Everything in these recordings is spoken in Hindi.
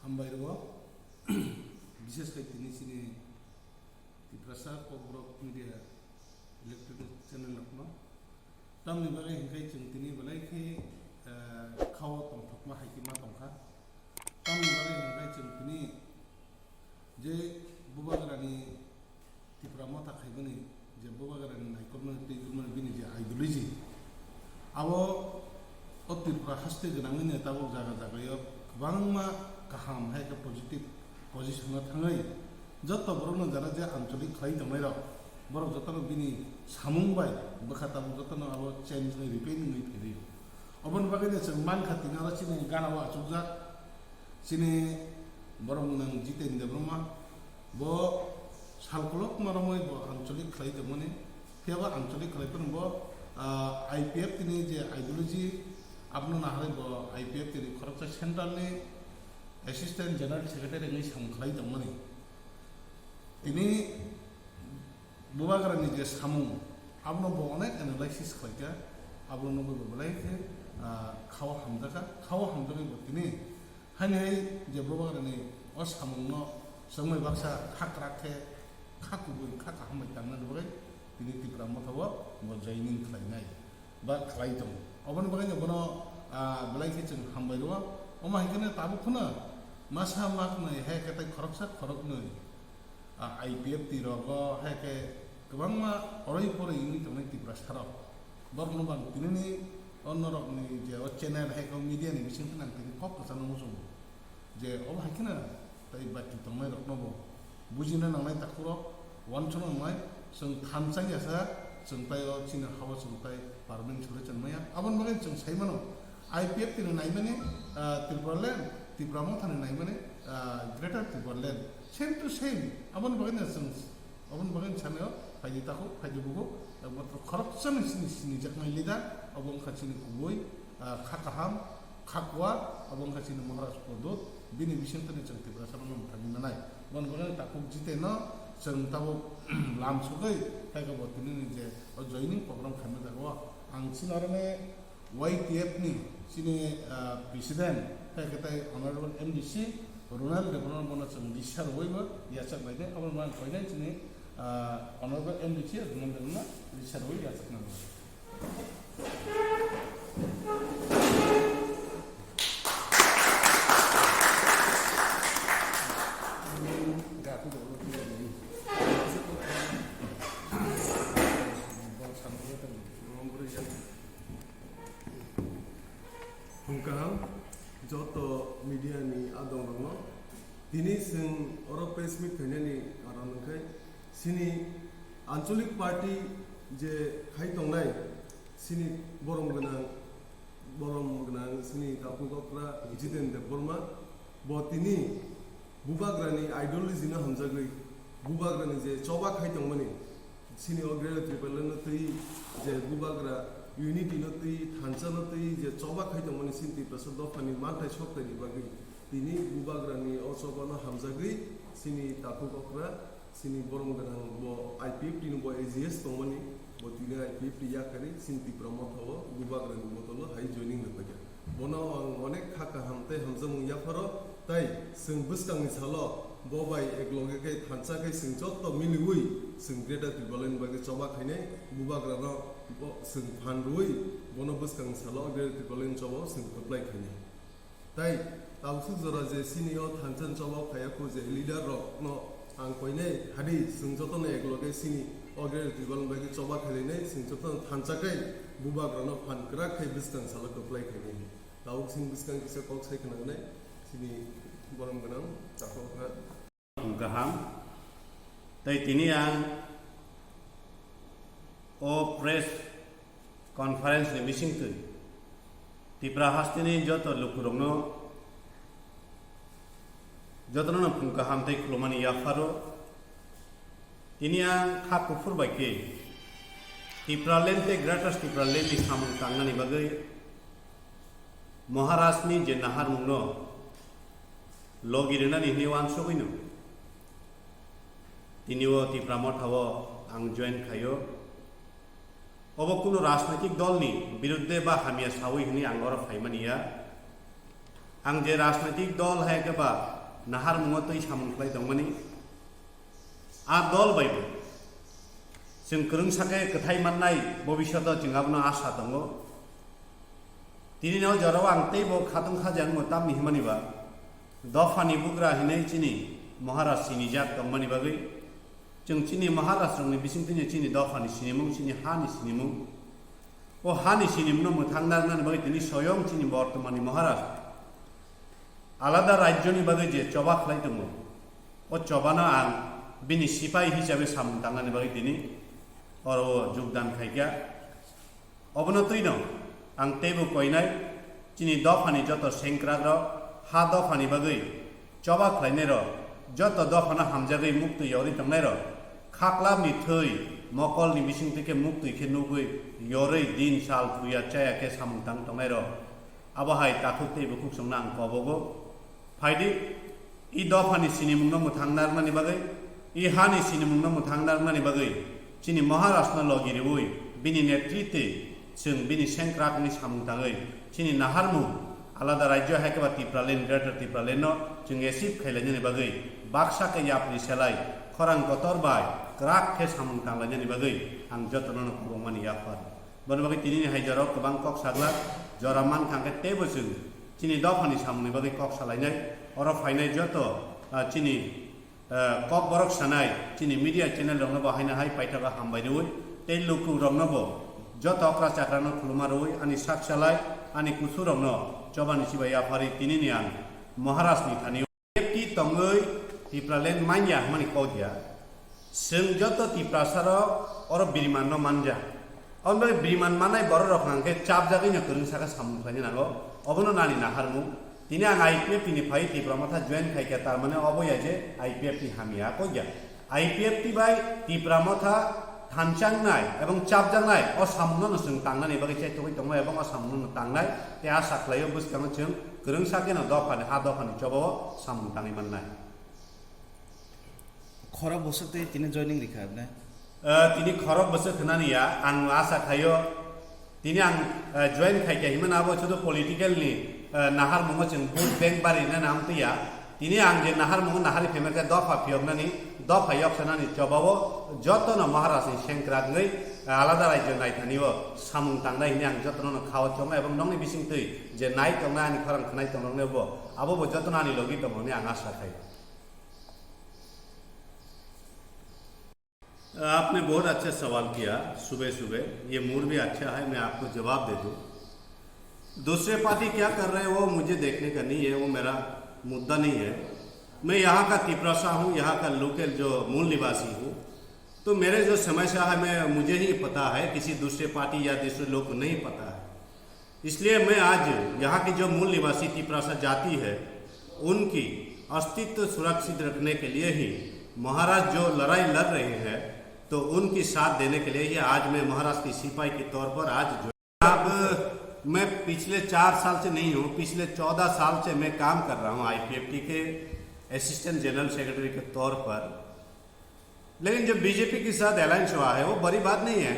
हामबायरो विशेष खायतिनि सिनि Tiprasa पब्रक media electronic channel Lucknow तमनि बागै हिंखाय चिंतिनि बलाय के खाव तमथकमा हायकिमा तमखा तमनि बागै हिंखाय चिंतिनि जे बुबागरानि तिप्रामा थाखायबोनि जे बुबागरानि नायकरनो दैगुरनो बिनि जे आइडियोलॉजी आवो तिप्रा हास्ते गोनाङैनो ताबो जागा जागायाव गोबांमा गाहाम हाय के पॉजिटिव पोजिशनाव थाङै जत बरनो जाना जे आंचलिक खाय दंनाय र बर जतनो बिनि सामुंबाय बखाताबो जतनो आवो चेंज नै रिपेयरिंग नै फेरि अबन बागैनो जों मान खातिना र सिनि गानावा आचुजा सिनि बरं नang जितेन देब्रमा ब सालकलक मारमै ब आंचलिक खाय दमने फेबा आंचलिक खायफोर ब आईपीएफ तिनि जे आइडियोलॉजी आपनो नाहाय ब आईपीएफ तिनि खरकसा सेंट्रल नि असिस्टेंट जनरल सेक्रेटरी नै सामखाय दमने तिनि बुबागरानि जे सामुं आपनो ब अनेक एनालाइसिस खायका आपनो नो बलाय के खाव हामजाका तिनि हाय जे बुबागरानि अ सामुंनो जोंमै बाक्सा खाक्राखे खाकुबै खाका हामबाय थांना दबाय तिनि तिप्रा मथाव ब जयनिं खालायनाय बा खालाय दं अबन बागैनो बनो बलाय के जों हामबायरो अमा हिकने ताबो खुना मासा माखनै हे केतै खरकसा खरकनै आईपीएफ तिरग हे के गोबांमा अरै परै इनि तनै तिप्रा सारा बरनो बान तिनि अन्नरकनि जे चैनल हे को मीडिया नि बिसिं तनां तिनि कप जानो मोसो जे अब हायकिना तै बाति तंनाय रखनबो बुजिनो नांनाय ताखुरो वानसन नांनाय जों थानसां यासा जों तायो चिनो हावा जों ताय पार्मेन्ट छले चनमाया अबन बागै जों साइमानो आईपीएफ तिनो नायमाने त्रिपुरालैंड तिप्रामो थाने नायमाने greater Tripuraland same to same अबन बागैनो जों अबन बागै सानो फायदि ताखौ फायदि बुगो मात्र खरकसन सिनि जखनाय लिदा अबन खाचिनि कुबोय खाकाहाम खाकवा अबन खाचिनि महाराज पदोत बिनि बिसिंतनि जों तिप्रा सामनो थांनि नाय बन बागै ताखौ जितेनो जों ताबो लाम सुगै ताइगा बतिनि जे जॉइनिंग प्रोग्राम खामनो जागो आं सिनारने YTF नि सिनि president taiga honourable MDC rural development बना जों दिसार वयबो याचा बायदे अबन मान फाइनान सिनि ऑनरेबल MDC रुरल डेवलपमेंट दिसार वय याचा ना joto media ni adong rongo dini sing oro press meet khainani karon kai sini ancholik party je khai tongnai sini borom ganang sini tapugokra jiten de borma botini bubagrani ideology na hamjagoi bubagrani je choba khai tongmani sini ogre tripalan tei je bubagra unity no tei thancha no tei je choba khai tongmani sinti prasad fani mantai soktani bagi tini bubagrani o choba no hamjagoi sini tapugokra sini borom ganang bo IPF tini bo AGS tongmani bo tini IPF yakari sinti promotho bubagrani botolo high joining lepaja bono onek khaka hamte hamjamung yafaro tai sing buskangni salo bobai ekloge kai thancha kai sing jotto miligui sing greater tribalen bagi choba khaine bubagrano sing phanrui bono buskang salo greater tribalen choba sing apply khaine tai tawsu jora je sinio thanchan choba khaya ko je leader ro no ang koine hadi sing jotto ne ekloge sini greater tribalen bagi choba khaine sing jotto thancha kai bubagrano phan kra khai buskang salo apply khaine taw sing buskang kisa kok sai kana ne sini borom ganang takokra gaham tai tini yang o press conference ni missing tu tipra hastini joto lukurongno joto no gaham tai klomani yafaro tini yang khapufur baike tipra lente gratas tipra lente samung tangani bagai Maharashni je nahar mungno logirena ni niwan sobino tiniwo tipramot hawo ang join khayo obo kuno rajnaitik dol ni biruddhe ba hamia sawi hini angora phaimaniya ang je rajnaitik dol hai ke ba nahar mungo tui samung khlai dongmani a dol baibo जों गोरोंसाके गथाय माननाय भबिष्यत जों आबनो आशा दङ दिनै जराव आं तैबो खादों खाजान मता मिहमानिबा दफानि बुग्रा हिनै चिनि महाराष्ट्रनि जात दंमानि बागै जों चिनि महाराष्ट्रनि बिसिंथिनि चिनि दफानि सिनिमुं चिनि हानि सिनिमुं ओ हानि सिनिमुं मोथांनारनानै बागै दिनै स्वयं चिनि बर्तमाननि महाराष्ट्र आलादा राज्यनि बागै जे चबा खालायदोंमोन ओ चबाना आं बिनि सिपाही हिसाबै सामुं थांनानै बागै दिनै और वो योगदान खाइया अबनतुई न आं तेबो कइनाय चिनि दफानि जत सेंक्राग हा दफानि बागै चबा खालायनाय र जत दफाना हामजागै मुक्ति यरि थांनाय र खाक्लाबनि थै मकलनि बिसिं থেকে मुक्ति खे नुगै यरै दिन साल तुया चाया के सामुं थांनाय र आबाहाय ताखु तेबो खुसंना आं कबगो फाइदि इ दफानि सिनिमुं न मोथांनारमानि बागै इ हानि सिनिमुं न मोथांनारमानि बागै चिनि महाराष्ट्र लगिरिबुई बिनि नेतृत्वे जों बिनि सेंक्राकनि सामुंथाङै चिनि नाहारमु आलादा राज्य हायकेबा तिप्रालेन ग्रेटर तिप्रालेन जों एसिप खायलायनायनि बागै बाक्साके याप्रि सेलाय खरां गतर बाय क्राकके सामुंथांलायनायनि बागै आं जतननो खबमानि याफार बन बागै तिनि हायजाराव गोबां कक साग्ला जरामान खांके तेबो जों चिनि दफानि सामुंनि बागै कक सालायनाय अर फायनाय जत चिनि कक बरक सानाय चिनि मीडिया चैनल रंग बाहायना हाय पाइटागा हामबायदोवै ते लुकु रंगबो जत अक्रा चाक्रानो खुलुमारोवै आनि साक्षालाय आनि कुसुरंनो चबानि सिबाय आफारि तिनिनि आं महाराष्ट्रनि थानि एपटी तंगै तिप्रालेन मान्या मानि कौदिया जों जत तिप्रासार और बिरिमान न मानजा अनबे बिरिमान मानाय बर रखनांके चाप जागैनो गोरोंसाका सामुंखायनो नांगौ अबनो नानि नाहारमु दिनै आं आईपीएफ निफ्राय तिप्रामाथा जयेन खायखा तारमाने अबया जे आईपीएफ नि हामिया कइया आईपीएफ ति बाय तिप्रामाथा थानचांनाय एवं चापजांनाय अ सामुंनो जों तांनानै बागै चाइतोय दङ एवं अ सामुंनो तांनाय ते आशा खालायो बुसकानो जों गोरोंसाकेनो दफानि हा दफानि चबाव सामुं तांनि माननाय खराब बोसोरते तिने जॉइनिंग रिखा ने तिनि खरब बोसोर खनानिया आं आशा खायो तिनि आं जयेन खायखा हिमन आबो छुदो पॉलिटिकलनि नाहार मुङो जों भोट बैंक बारिनो नाम तैया तिनि आं जे नाहार मुङो नाहारि फेमेके दफा फियबनानि दफा यक्सनानि चबावो जतन महाराष्ट्रनि सेंक्रागै आलादा राज्य नायथानिबो सामुं तांनाय हिनि आं जतन खाव चमा एवं नंनि बिसिंतै जे नाय तंना आनि खरां खनाय तंनोबो आबो जतन आनि लगी तमनि आं आशा खायो। आपने बहुत अच्छा सवाल किया सुबह सुबह ये मूड भी अच्छा है मैं आपको जवाब दे दूं दूसरे पार्टी क्या कर रहे हैं वो मुझे देखने का नहीं है वो मेरा मुद्दा नहीं है मैं यहाँ का तिप्रासा हूँ यहाँ का लोकल जो मूल निवासी हूँ तो मेरे जो समस्या है मैं मुझे ही पता है किसी दूसरे पार्टी या दूसरे लोग को नहीं पता है इसलिए मैं आज यहाँ की जो मूल निवासी तिप्रासा जाति है उनकी अस्तित्व सुरक्षित रखने के लिए ही महाराष्ट्र जो लड़ाई लड़ रहे हैं तो उनकी साथ देने के लिए ही आज मैं महाराष्ट्र की सिपाही के तौर पर आज जो अब मैं पिछले 4 साल से नहीं हूँ पिछले 14 साल से मैं काम कर रहा हूँ आईपीएफटी के असिस्टेंट जनरल सेक्रेटरी के तौर पर लेकिन जब बीजेपी के साथ अलायंस हुआ है वो बड़ी बात नहीं है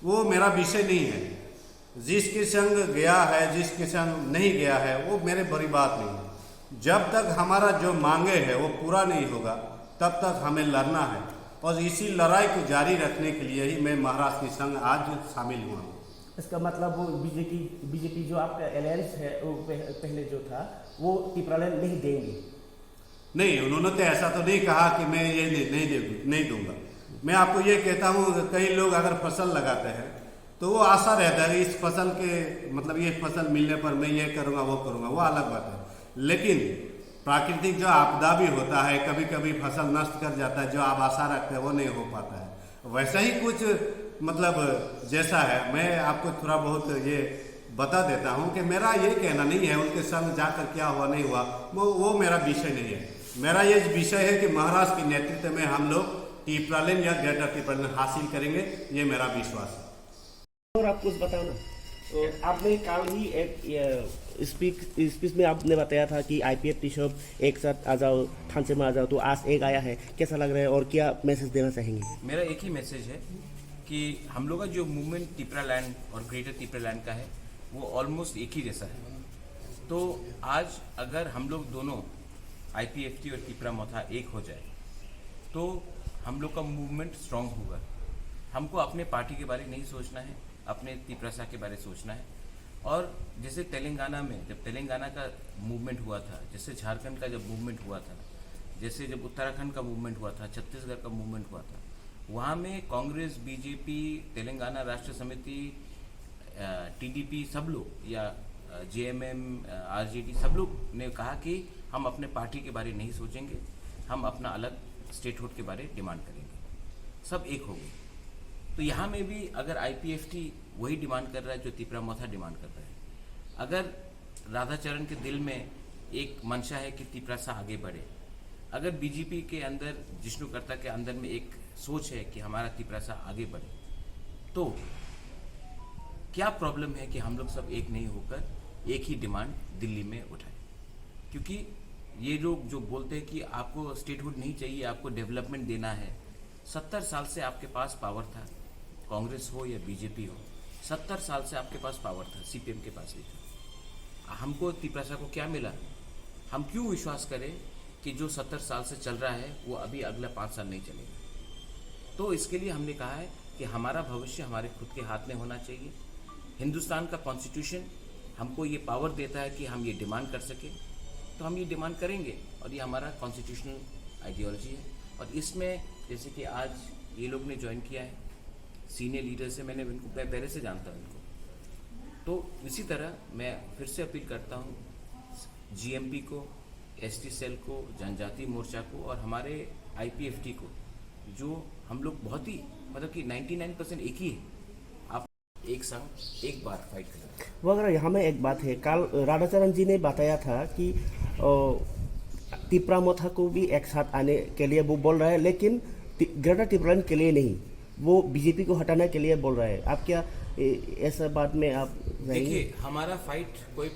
वो मेरा विषय नहीं है जिसके संग गया है जिसके संग नहीं गया है वो मेरे बड़ी बात नहीं है जब तक हमारा जो मांगे है वो पूरा नहीं होगा तब तक हमें लड़ना है और इसी लड़ाई को जारी रखने के लिए ही मैं महाराष्ट्र के संग आज शामिल हुआ हूँ। इसका मतलब वो बीजेपी जो आपका अलायंस है वो पहले जो था वो तिप्रालेन नहीं देंगे? नहीं उन्होंने तो ऐसा तो नहीं कहा कि मैं ये नहीं दूंगा। मैं आपको ये कहता हूँ कई लोग अगर फसल लगाते हैं तो वो आशा रहता है इस फसल के मतलब ये फसल मिलने पर मैं ये करूँगा वो अलग बात है लेकिन प्राकृतिक जो आपदा भी होता है कभी कभी फसल नष्ट कर जाता है जो आप आशा रखते हैं वो नहीं हो पाता है वैसा ही कुछ मतलब जैसा है मैं आपको थोड़ा बहुत ये बता देता हूँ कि मेरा ये कहना नहीं है उनके संग जाकर क्या हुआ नहीं हुआ वो मेरा विषय नहीं है मेरा ये विषय है कि महाराष्ट्र के नेतृत्व में हम लोग तिप्रालेन या ग्रेटर तिप्रालेन हासिल करेंगे ये मेरा विश्वास है। और आप कुछ बताओ ना तो आपने कल ही एक स्पीच में आपने बताया था कि आईपीएफ टी शॉप एक साथ आ जाओ थानसे में आ जाओ तो आज एक आया है कैसा लग रहा है और क्या मैसेज देना चाहेंगे? मेरा एक ही मैसेज है कि हम लोग का जो मूवमेंट तिप्रालैंड और ग्रेटर तिप्रालैंड का है वो ऑलमोस्ट एक ही जैसा है तो आज अगर हम लोग दोनों आईपीएफटी और तिपरा मोथा एक हो जाए तो हम लोग का मूवमेंट स्ट्रांग होगा। हमको अपने पार्टी के बारे में नहीं सोचना है, अपने तिपरासा के बारे में सोचना है। और जैसे तेलंगाना में जब तेलंगाना का मूवमेंट हुआ था, जैसे झारखंड का जब मूवमेंट हुआ था, जैसे जब उत्तराखंड का मूवमेंट हुआ था, छत्तीसगढ़ का मूवमेंट हुआ था, वहाँ में कांग्रेस, बीजेपी, तेलंगाना राष्ट्र समिति, टीडीपी सब लोग या जेएमएम, आरजेडी सब लोग ने कहा कि हम अपने पार्टी के बारे में नहीं सोचेंगे, हम अपना अलग स्टेटहुड के बारे में डिमांड करेंगे। सब एक हो गए। तो यहाँ में भी अगर आईपीएफटी वही डिमांड कर रहा है जो तिपरा मोथा डिमांड कर रहा है, अगर राधाचरण के दिल में एक मंशा है कि तिपरासा आगे बढ़े, अगर बीजेपी के अंदर, जिष्णुकर्ता के अंदर में एक सोच है कि हमारा तिपरासा आगे बढ़े, तो क्या प्रॉब्लम है कि हम लोग सब एक नहीं होकर एक ही डिमांड दिल्ली में उठाएं? क्योंकि ये लोग जो बोलते हैं कि आपको स्टेटहुड नहीं चाहिए, आपको डेवलपमेंट देना है, 70 साल से आपके पास पावर था, कांग्रेस हो या बीजेपी हो, 70 साल से आपके पास पावर था, सीपीएम के पास भी था। हमको तिपरासा को क्या मिला? हम क्यों विश्वास करें कि जो 70 साल से चल रहा है वो अभी अगला 5 साल नहीं चलेगा? तो इसके लिए हमने कहा है कि हमारा भविष्य हमारे खुद के हाथ में होना चाहिए। हिंदुस्तान का कॉन्स्टिट्यूशन हमको ये पावर देता है कि हम ये डिमांड कर सकें, तो हम ये डिमांड करेंगे और ये हमारा कॉन्स्टिट्यूशनल आइडियोलॉजी है। और इसमें जैसे कि आज ये लोग ने ज्वाइन किया है, सीनियर लीडर से मैंने इनको पहले से जानता हूँ इनको, तो इसी तरह मैं फिर से अपील करता हूँ जीएमपी को, एसटी सेल को, जनजाति मोर्चा को और हमारे आईपीएफटी को, जो हम लोग बहुत ही मतलब कि 99% एक ही है, आप एक संग एक बार फाइट करें। वगैरह यहाँ में एक बात है, कल राधाचरण जी ने बताया था कि तिपरा मोथा को भी एक साथ आने के लिए वो बोल रहा है, लेकिन ग्रेटर तिपरालैंड के लिए नहीं, वो बीजेपी को हटाने के लिए बोल रहा है। आप क्या ऐसा बात में आप देखिए, हमारा फाइट कोई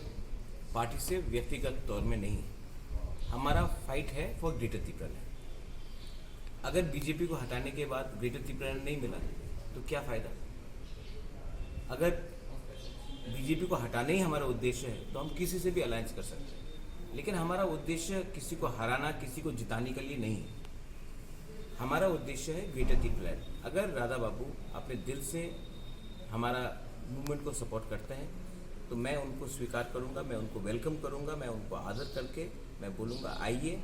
पार्टी से व्यक्तिगत तौर में नहीं, हमारा फाइट है फॉर ग्रेटर तिपरालैंड। अगर बीजेपी को हटाने के बाद ग्रेटर तिपरालैंड नहीं मिला तो क्या फायदा? अगर बीजेपी को हटाना ही हमारा उद्देश्य है तो हम किसी से भी अलायंस कर सकते हैं, लेकिन हमारा उद्देश्य किसी को हराना, किसी को जिताने के लिए नहीं है। हमारा उद्देश्य है ग्रेटर तिपरालैंड। अगर राधा बाबू अपने दिल से हमारा मूवमेंट को सपोर्ट करते हैं तो मैं उनको स्वीकार करूंगा, मैं उनको वेलकम करूंगा, मैं उनको आदर करके मैं बोलूँगा आइए।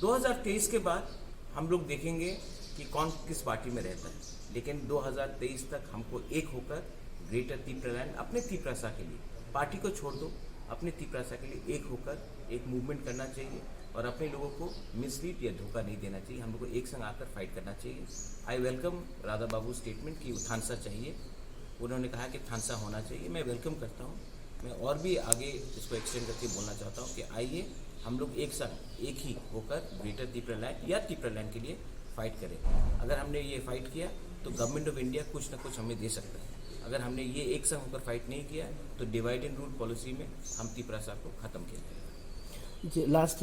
2023 के बाद हम लोग देखेंगे कि कौन किस पार्टी में रहता है, लेकिन 2023 तक हमको एक होकर ग्रेटर तिपरालैंड, अपने तिपरासा के लिए, पार्टी को छोड़ दो, अपने तिपरासा के लिए एक होकर एक मूवमेंट करना चाहिए और अपने लोगों को मिसलीड या धोखा नहीं देना चाहिए। हम लोग को एक संग आकर फाइट करना चाहिए। I welcome Radha Babu statement कि थानसा चाहिए, उन्होंने कहा कि थानसा होना चाहिए, मैं वेलकम करता हूँ। मैं और भी आगे इसको एक्सटेंड करके बोलना चाहता हूँ कि आइए हम लोग एक संग एक ही होकर ग्रेटर तिपरालैंड या तिपरालैंड के लिए फाइट करें। अगर हमने ये फाइट किया तो गवर्नमेंट ऑफ इंडिया कुछ ना कुछ हमें दे सकता है। अगर हमने ये एक संग होकर फाइट नहीं किया तो डिवाइड एंड रूल पॉलिसी में हम तिपरासा को ख़त्म किया जाएगा। लास्ट